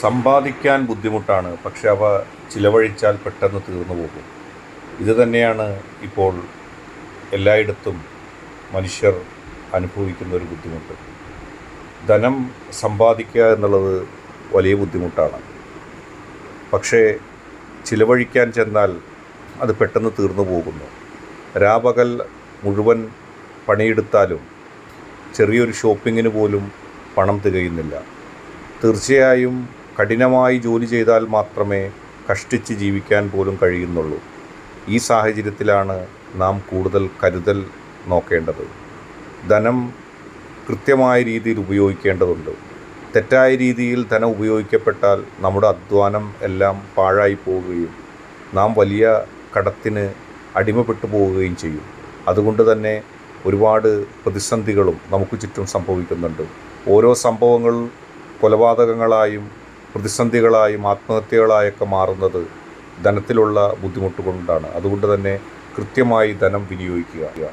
സമ്പാദിക്കാൻ ബുദ്ധിമുട്ടാണ്, പക്ഷെ അവ ചിലവഴിച്ചാൽ പെട്ടെന്ന് തീർന്നു പോകും. ഇത് തന്നെയാണ് ഇപ്പോൾ എല്ലായിടത്തും മനുഷ്യർ അനുഭവിക്കുന്ന ഒരു ബുദ്ധിമുട്ട്. ധനം സമ്പാദിക്കുക എന്നുള്ളത് വലിയ ബുദ്ധിമുട്ടാണ്. പക്ഷേ ചിലവഴിക്കാൻ ചെന്നാൽ അത് പെട്ടെന്ന് തീർന്നു പോകുന്നു. രാപകൽ മുഴുവൻ പണിയെടുത്താലും ചെറിയൊരു ഷോപ്പിങ്ങിന് പോലും പണം തികയുന്നില്ല. തീർച്ചയായും കഠിനമായി ജോലി ചെയ്താൽ മാത്രമേ കഷ്ടിച്ച് ജീവിക്കാൻ പോലും കഴിയുന്നുള്ളൂ. ഈ സാഹചര്യത്തിലാണ് നാം കൂടുതൽ കരുതൽ നോക്കേണ്ടത്. ധനം കൃത്യമായ രീതിയിൽ ഉപയോഗിക്കേണ്ടതുണ്ട്. തെറ്റായ രീതിയിൽ ധനം ഉപയോഗിക്കപ്പെട്ടാൽ നമ്മുടെ അധ്വാനം എല്ലാം പാഴായി പോവുകയും നാം വലിയ കടത്തിന് അടിമപ്പെട്ടു പോവുകയും ചെയ്യും. അതുകൊണ്ട് തന്നെ ഒരുപാട് പ്രതിസന്ധികളും നമുക്ക് ചുറ്റും സംഭവിക്കുന്നുണ്ട്. ഓരോ സംഭവങ്ങൾ കൊലപാതകങ്ങളായും പ്രതിസന്ധികളായും ആത്മഹത്യകളായൊക്കെ മാറുന്നത് ധനത്തിലുള്ള ബുദ്ധിമുട്ട് കൊണ്ടാണ്. അതുകൊണ്ട് തന്നെ കൃത്യമായി ധനം വിനിയോഗിക്കുക.